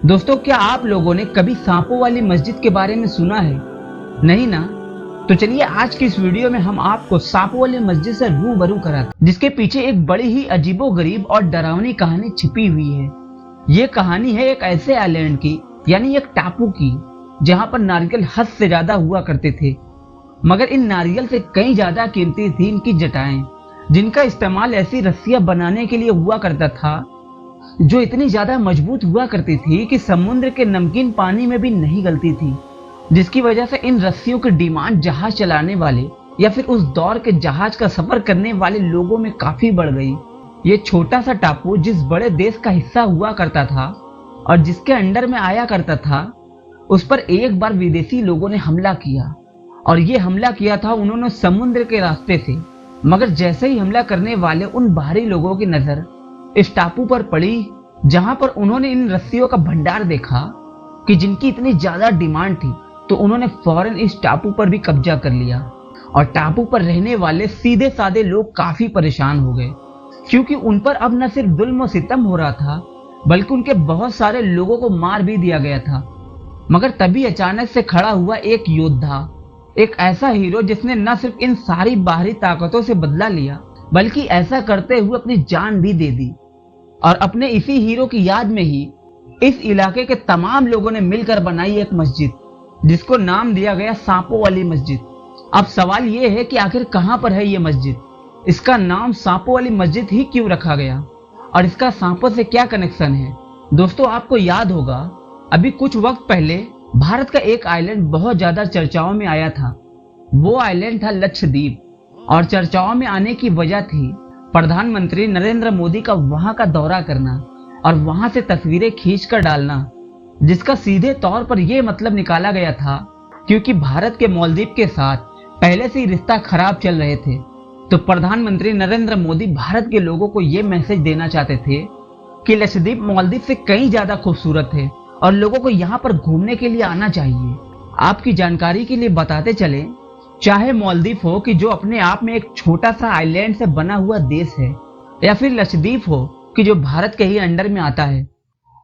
दोस्तों, क्या आप लोगों ने कभी सांपों वाली मस्जिद के बारे में सुना है? नहीं ना? तो चलिए आज की इस वीडियो में हम आपको सांपों वाली मस्जिद से रूबरू कराते, जिसके पीछे एक बड़ी ही अजीबोगरीब और डरावनी कहानी छिपी हुई है। ये कहानी है एक ऐसे आइलैंड की, यानी एक टापू की, जहाँ पर नारियल हद से ज्यादा हुआ करते थे। मगर इन नारियल से कई ज्यादा कीमती थी इनकी जटाएं, जिनका इस्तेमाल ऐसी रस्सियां बनाने के लिए हुआ करता था जो इतनी ज्यादा मजबूत हुआ करती थी कि समुद्र के नमकीन पानी में भी नहीं गलती थी, जिसकी वजह से इन रस्सियों की डिमांड जहाज चलाने वाले या फिर उस दौर के जहाज का सफर करने वाले लोगों में काफी बढ़ गई। ये छोटा सा टापू जिस बड़े देश का हिस्सा हुआ करता था और जिसके अंडर में आया करता था, उस पर एक बार विदेशी लोगों ने हमला किया। और ये हमला किया था उन्होंने समुद्र के रास्ते से। मगर जैसे ही हमला करने वाले उन बाहरी लोगों की नजर इस टापू पर पड़ी, जहां पर उन्होंने इन रस्सियों का भंडार देखा कि जिनकी इतनी ज्यादा डिमांड थी, तो उन्होंने फौरन इस टापू पर भी कब्जा कर लिया। और टापू पर रहने वाले सीधे साधे लोग काफी परेशान हो गए, क्योंकि उन पर अब न सिर्फ जुल्म और सितम हो रहा था, बल्कि उनके बहुत सारे लोगों को मार भी दिया गया था। मगर तभी अचानक से खड़ा हुआ एक योद्धा, एक ऐसा हीरो जिसने न सिर्फ इन सारी बाहरी ताकतों से बदला लिया, बल्कि ऐसा करते हुए अपनी जान भी दे दी। और अपने इसी हीरो की याद में ही इस इलाके के तमाम लोगों ने मिलकर बनाई एक मस्जिद, जिसको नाम दिया गया सांपों वाली मस्जिद। अब सवाल ये है कि आखिर कहां पर है ये मस्जिद? इसका नाम सांपों वाली मस्जिद ही क्यों रखा गया और इसका सांपों से क्या कनेक्शन है? दोस्तों, आपको याद होगा अभी कुछ वक्त पहले भारत का एक आइलैंड बहुत ज्यादा चर्चाओं में आया था। वो आइलैंड था लक्षद्वीप। और चर्चाओं में आने की वजह थी प्रधानमंत्री नरेंद्र मोदी का वहां का दौरा करना और वहां से तस्वीरें खींचकर डालना, जिसका सीधे तौर पर यह मतलब निकाला गया था क्योंकि भारत के मालदीव के साथ पहले से ही रिश्ता खराब चल रहे थे। तो प्रधानमंत्री नरेंद्र मोदी भारत के लोगों को यह मैसेज देना चाहते थे कि लक्षद्वीप मालदीव से कहीं ज्यादा खूबसूरत है और लोगों को यहाँ पर घूमने के लिए आना चाहिए। आपकी जानकारी के लिए बताते चले, चाहे मालदीव हो कि जो अपने आप में एक छोटा सा आइलैंड से बना हुआ देश है, या फिर लक्षद्वीप हो कि जो भारत के ही अंडर में आता है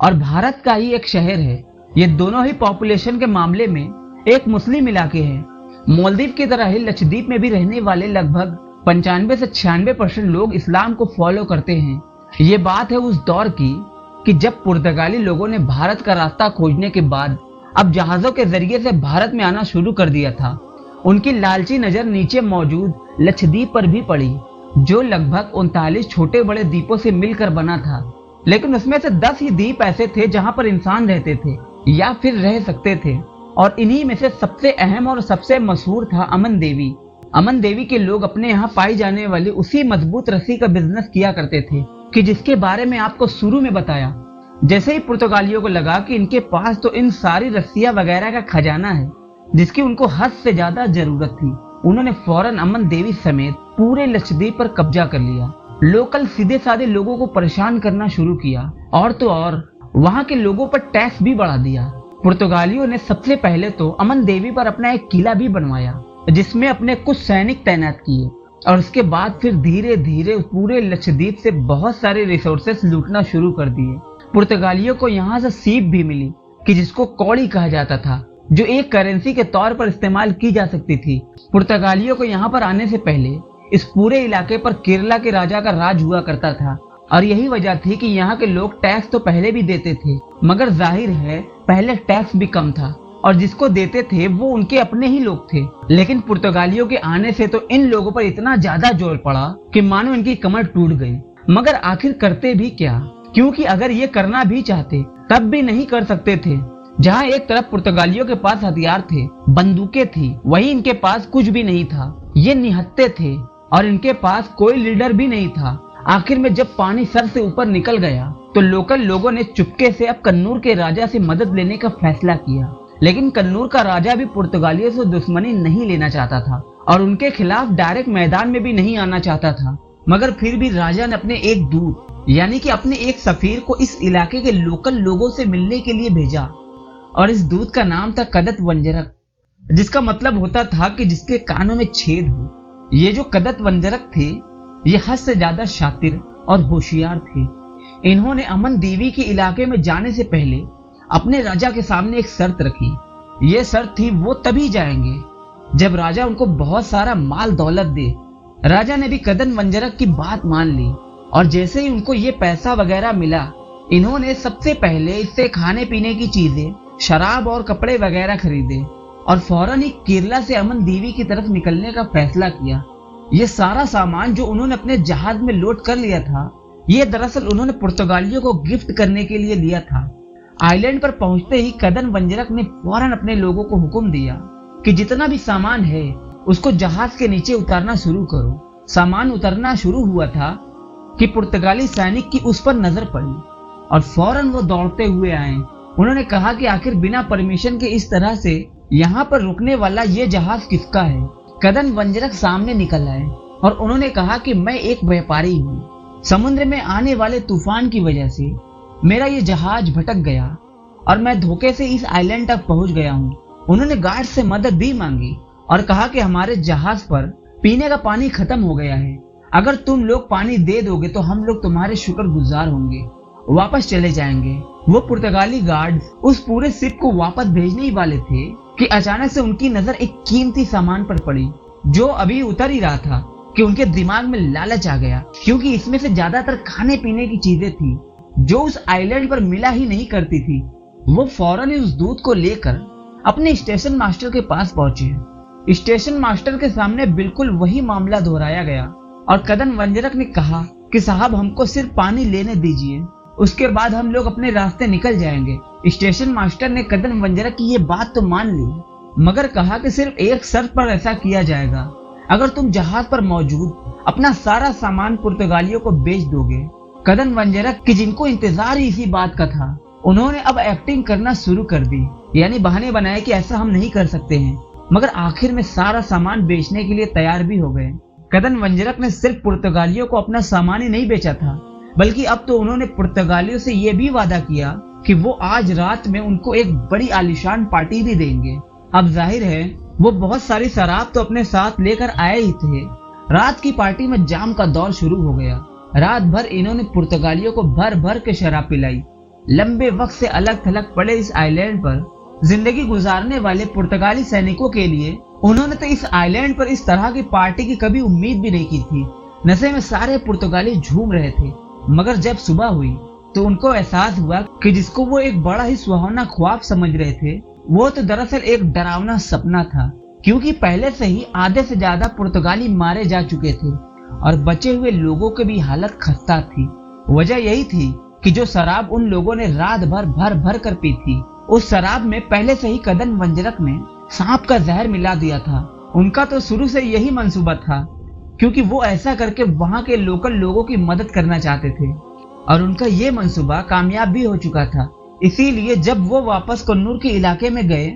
और भारत का ही एक शहर है, ये दोनों ही पॉपुलेशन के मामले में एक मुस्लिम इलाके हैं। मालदीव की तरह ही लक्षद्वीप में भी रहने वाले लगभग 95 से 96% लोग इस्लाम को फॉलो करते हैं। ये बात है उस दौर की कि जब पुर्तगाली लोगों ने भारत का रास्ता खोजने के बाद अब जहाजों के जरिए से भारत में आना शुरू कर दिया था। उनकी लालची नजर नीचे मौजूद लक्षद्वीप पर भी पड़ी, जो लगभग 39 छोटे बड़े द्वीपों से मिलकर बना था। लेकिन उसमें से 10 ही द्वीप ऐसे थे जहां पर इंसान रहते थे या फिर रह सकते थे। और इन्हीं में से सबसे अहम और सबसे मशहूर था अमन देवी। अमन देवी के लोग अपने यहाँ पाई जाने वाली उसी मजबूत रस्सी का बिजनेस किया करते थे कि जिसके बारे में आपको शुरू में बताया। जैसे ही पुर्तगालियों को लगा कि इनके पास तो इन सारी रस्सियां वगैरह का खजाना है जिसकी उनको हद से ज्यादा जरूरत थी, उन्होंने फौरन अमन देवी समेत पूरे लक्षद्वीप पर कब्जा कर लिया। लोकल सीधे साधे लोगों को परेशान करना शुरू किया और तो और वहां के लोगों पर टैक्स भी बढ़ा दिया। पुर्तगालियों ने सबसे पहले तो अमन देवी पर अपना एक किला भी बनवाया, जिसमें अपने कुछ सैनिक तैनात किए। और उसके बाद फिर धीरे धीरे पूरे लक्षद्वीप से बहुत सारे रिसोर्सेस लूटना शुरू कर दिए। पुर्तगालियों को यहाँ से सीप भी मिली कि जिसको कौड़ी कहा जाता था, जो एक करेंसी के तौर पर इस्तेमाल की जा सकती थी। पुर्तगालियों को यहाँ पर आने से पहले इस पूरे इलाके पर केरला के राजा का राज हुआ करता था। और यही वजह थी कि यहाँ के लोग टैक्स तो पहले भी देते थे, मगर जाहिर है पहले टैक्स भी कम था और जिसको देते थे वो उनके अपने ही लोग थे। लेकिन पुर्तगालियों के आने से तो इन लोगों पर इतना ज्यादा जोर पड़ा कि मानो इनकी कमर टूट गई। मगर आखिर करते भी क्या, क्योंकि अगर ये करना भी चाहते तब भी नहीं कर सकते थे। जहाँ एक तरफ पुर्तगालियों के पास हथियार थे, बंदूकें थी, वहीं इनके पास कुछ भी नहीं था। ये निहत्थे थे और इनके पास कोई लीडर भी नहीं था। आखिर में जब पानी सर से ऊपर निकल गया तो लोकल लोगों ने चुपके से अब कन्नूर के राजा से मदद लेने का फैसला किया। लेकिन कन्नूर का राजा भी पुर्तगालियों से दुश्मनी नहीं लेना चाहता था और उनके खिलाफ डायरेक्ट मैदान में भी नहीं आना चाहता था। मगर फिर भी राजा ने अपने एक दूत, यानी कि अपने एक सफीर को इस इलाके के लोकल लोगों से मिलने के लिए भेजा। और इस दूत का नाम था कदत वंजरक, जिसका मतलब होता था कि जिसके कानों में छेद हो। ये जो कदत वंजरक थे, ये हद से ज्यादा शातिर और होशियार थे। इन्होंने अमन देवी के इलाके में जाने से पहले अपने राजा के सामने एक शर्त रखी। ये शर्त थी वो तभी जाएंगे जब राजा उनको बहुत सारा माल दौलत दे। राजा ने भी कदन वंजरक की बात मान ली और जैसे ही उनको ये पैसा वगैरह मिला, इन्होंने सबसे पहले इससे खाने पीने की चीजें, शराब और कपड़े वगैरह खरीदे और फौरन ही केरला से अमन दीवी की तरफ निकलने का फैसला किया। ये सारा सामान जो उन्होंने अपने जहाज में लोड कर लिया था, ये दरअसल उन्होंने पुर्तगालियों को गिफ्ट करने के लिए लिया था। आइलैंड पर पहुंचते ही कदन वंजरक ने फौरन अपने लोगों को हुक्म दिया कि जितना भी सामान है उसको जहाज के नीचे उतारना शुरू करो। सामान उतरना शुरू हुआ था कि पुर्तगाली सैनिक की उस पर नजर पड़ी और फौरन वो दौड़ते हुए आए। उन्होंने कहा कि आखिर बिना परमिशन के इस तरह से यहाँ पर रुकने वाला ये जहाज किसका है। कदन वंजरक सामने निकल आए और उन्होंने कहा कि मैं एक व्यापारी हूँ। समुद्र में आने वाले तूफान की वजह से मेरा ये जहाज भटक गया और मैं धोखे से इस आइलैंड तक पहुंच गया हूँ। उन्होंने गार्ड से मदद भी मांगी और कहा कि हमारे जहाज पर पीने का पानी खत्म हो गया है, अगर तुम लोग पानी दे दोगे तो हम लोग तुम्हारे शुक्रगुजार होंगे, वापस चले जाएंगे। वो पुर्तगाली गार्ड उस पूरे शिप को वापस भेजने ही वाले थे कि अचानक से उनकी नजर एक कीमती सामान पर पड़ी जो अभी उतर ही रहा था कि उनके दिमाग में लालच आ गया, क्योंकि इसमें से ज्यादातर खाने पीने की चीजें थी जो उस आइलैंड पर मिला ही नहीं करती थी। वो फौरन ही उस दूध को लेकर अपने स्टेशन मास्टर के पास पहुंचे। स्टेशन मास्टर के सामने बिल्कुल वही मामला दोहराया गया और कदन वंजरक ने कहा कि साहब हमको सिर्फ पानी लेने दीजिए, उसके बाद हम लोग अपने रास्ते निकल जाएंगे। स्टेशन मास्टर ने कदन वंजरक की ये बात तो मान ली, मगर कहा कि सिर्फ एक शर्त पर ऐसा किया जाएगा, अगर तुम जहाज पर मौजूद अपना सारा सामान पुर्तगालियों को बेच दोगे। कदन वंजरक की जिनको इंतजार ही इसी बात का था, उन्होंने अब एक्टिंग करना शुरू कर दी, यानी बहाने बनाए कि ऐसा हम नहीं कर सकते हैं, मगर आखिर में सारा सामान बेचने के लिए तैयार भी हो गए। कदन वंजरक ने सिर्फ पुर्तगालियों को अपना सामान ही नहीं बेचा था, बल्कि अब तो उन्होंने पुर्तगालियों से यह भी वादा किया कि वो आज रात में उनको एक बड़ी आलीशान पार्टी भी देंगे। अब जाहिर है वो बहुत सारी शराब तो अपने साथ लेकर आए ही थे। रात की पार्टी में जाम का दौर शुरू हो गया। रात भर इन्होंने पुर्तगालियों को भर भर के शराब पिलाई। लंबे वक्त से अलग थलग पड़े इस आइलैंड पर जिंदगी गुजारने वाले पुर्तगाली सैनिकों के लिए उन्होंने तो इस आइलैंड पर इस तरह की पार्टी की कभी उम्मीद भी नहीं की थी। नशे में सारे पुर्तगाली झूम रहे थे, मगर जब सुबह हुई तो उनको एहसास हुआ कि जिसको वो एक बड़ा ही सुहावना ख्वाब समझ रहे थे, वो तो दरअसल एक डरावना सपना था, क्योंकि पहले से ही आधे से ज्यादा पुर्तगाली मारे जा चुके थे और बचे हुए लोगों की भी हालत खस्ता थी। वजह यही थी कि जो शराब उन लोगों ने रात भर भर भर कर पी थी, उस शराब में पहले से ही कदन वंजरक ने सांप का जहर मिला दिया था। उनका तो शुरू से यही मंसूबा था, क्योंकि वो ऐसा करके वहां के लोकल लोगों की मदद करना चाहते थे और उनका ये मंसूबा कामयाब भी हो चुका था। इसीलिए जब वो वापस कन्नूर के इलाके में गए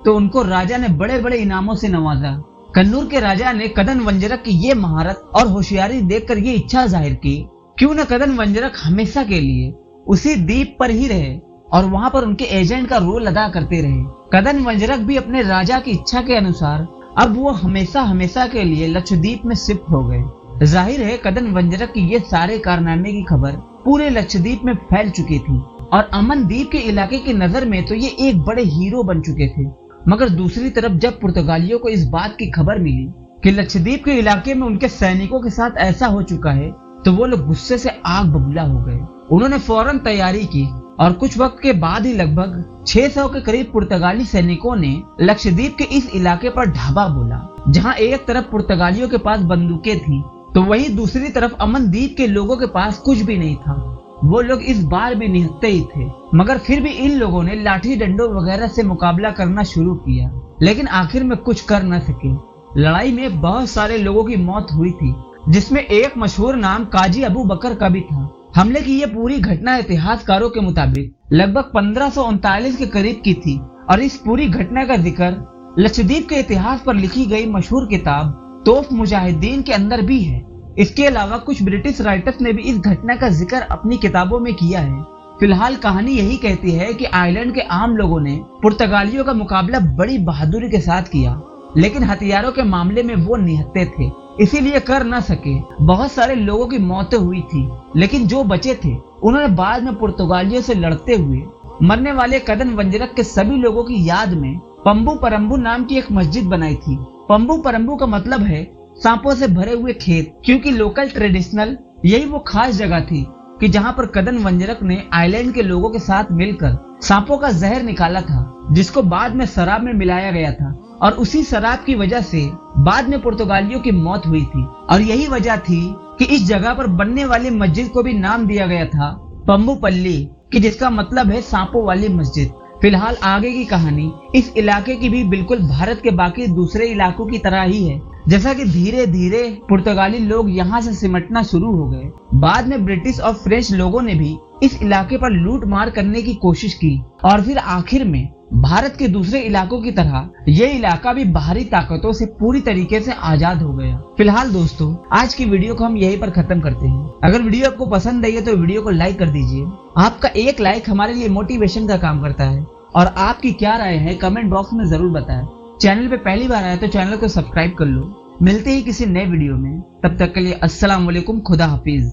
तो उनको राजा ने बड़े बड़े इनामों से नवाजा। कन्नूर के राजा ने कदन वंजरक की ये महारत और होशियारी देखकर ये इच्छा जाहिर की, क्यों न कदन वंजरक हमेशा के लिए उसी द्वीप पर ही रहे और वहां पर उनके एजेंट का रोल अदा करते रहे। कदन वंजरक भी अपने राजा की इच्छा के अनुसार अब वो हमेशा हमेशा के लिए लक्षद्वीप में शिफ्ट हो गए। जाहिर है कदन वंजरक की ये सारे कारनामे की खबर पूरे लक्षद्वीप में फैल चुकी थी और अमन द्वीप के इलाके की नजर में तो ये एक बड़े हीरो बन चुके थे। मगर दूसरी तरफ जब पुर्तगालियों को इस बात की खबर मिली कि लक्षद्वीप के इलाके में उनके सैनिकों के साथ ऐसा हो चुका है, तो वो लोग गुस्से से आग बबूला हो गए। उन्होंने फौरन तैयारी की और कुछ वक्त के बाद ही लगभग 600 के करीब पुर्तगाली सैनिकों ने लक्षद्वीप के इस इलाके पर ढाबा बोला। जहां एक तरफ पुर्तगालियों के पास बंदूकें थी तो वहीं दूसरी तरफ अमन द्वीप के लोगों के पास कुछ भी नहीं था। वो लोग इस बार भी निहत्ते ही थे, मगर फिर भी इन लोगों ने लाठी डंडों वगैरह से मुकाबला करना शुरू किया, लेकिन आखिर में कुछ कर न सके। लड़ाई में बहुत सारे लोगों की मौत हुई थी, जिसमें एक मशहूर नाम काजी अबू बकर का भी था। हमले की ये पूरी घटना इतिहासकारों के मुताबिक लगभग 1539 के करीब की थी और इस पूरी घटना का जिक्र लक्षद्वीप के इतिहास पर लिखी गई मशहूर किताब तोफ मुजाहिदीन के अंदर भी है। इसके अलावा कुछ ब्रिटिश राइटर्स ने भी इस घटना का जिक्र अपनी किताबों में किया है। फिलहाल कहानी यही कहती है कि आइलैंड के आम लोगों ने पुर्तगालियों का मुकाबला बड़ी बहादुरी के साथ किया, लेकिन हथियारों के मामले में वो निहत्ते थे, इसीलिए कर न सके। बहुत सारे लोगों की मौतें हुई थी, लेकिन जो बचे थे उन्होंने बाद में पुर्तगालियों से लड़ते हुए मरने वाले कदन वंजरक के सभी लोगों की याद में पंबू परम्बू नाम की एक मस्जिद बनाई थी। पंबू परम्बू का मतलब है सांपों से भरे हुए खेत, क्योंकि लोकल ट्रेडिशनल यही वो खास जगह थी कि जहां पर कदन वंजरक ने आइलैंड के लोगों के साथ मिलकर सांपों का जहर निकाला था, जिसको बाद में शराब में मिलाया गया था और उसी शराब की वजह से बाद में पुर्तगालियों की मौत हुई थी। और यही वजह थी कि इस जगह पर बनने वाली मस्जिद को भी नाम दिया गया था पंबू पल्ली, कि जिसका मतलब है सांपों वाली मस्जिद। फिलहाल आगे की कहानी इस इलाके की भी बिल्कुल भारत के बाकी दूसरे इलाकों की तरह ही है। जैसा कि धीरे धीरे पुर्तगाली लोग यहाँ से सिमटना शुरू हो गए, बाद में ब्रिटिश और फ्रेंच लोगों ने भी इस इलाके पर लूट मार करने की कोशिश की और फिर आखिर में भारत के दूसरे इलाकों की तरह ये इलाका भी बाहरी ताकतों से पूरी तरीके से आजाद हो गया। फिलहाल दोस्तों, आज की वीडियो को हम यहीं पर खत्म करते हैं। अगर वीडियो आपको पसंद आई है तो वीडियो को लाइक कर दीजिए। आपका एक लाइक हमारे लिए मोटिवेशन का काम करता है और आपकी क्या राय है कमेंट बॉक्स में जरूर बताएं। चैनल पे पहली बार आए तो चैनल को सब्सक्राइब कर लो। मिलते ही किसी नए वीडियो में, तब तक के लिए अस्सलाम वालेकुम, खुदा हाफिज।